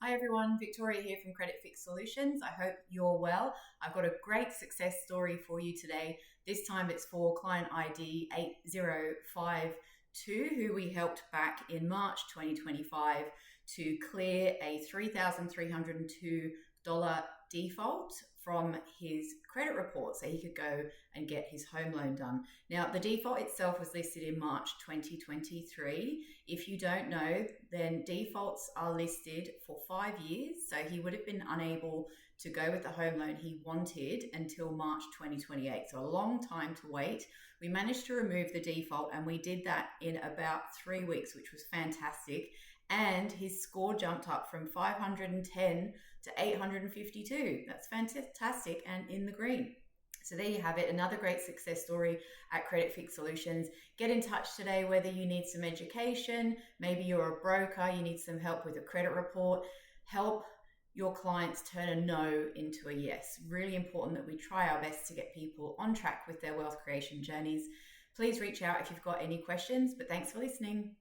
Hi everyone, Victoria here from Credit Fix Solutions. I hope you're well. I've got a great success story for you today. This time it's for client ID 8052, who we helped back in March 2025 to clear a $3,302 default from his credit report so he could go and get his home loan done. Now, the default itself was listed in March 2023. If you don't know, then defaults are listed for 5 years. So he would have been unable to go with the home loan he wanted until March 2028. So a long time to wait. We managed to remove the default and we did that in about 3 weeks, which was fantastic. And his score jumped up from 510 to 852. That's fantastic and in the green. So there you have it, another great success story at Credit Fix Solutions. Get in touch today whether you need some education, maybe you're a broker, you need some help with a credit report. Help your clients turn a no into a yes. Really important that we try our best to get people on track with their wealth creation journeys. Please reach out if you've got any questions, but thanks for listening.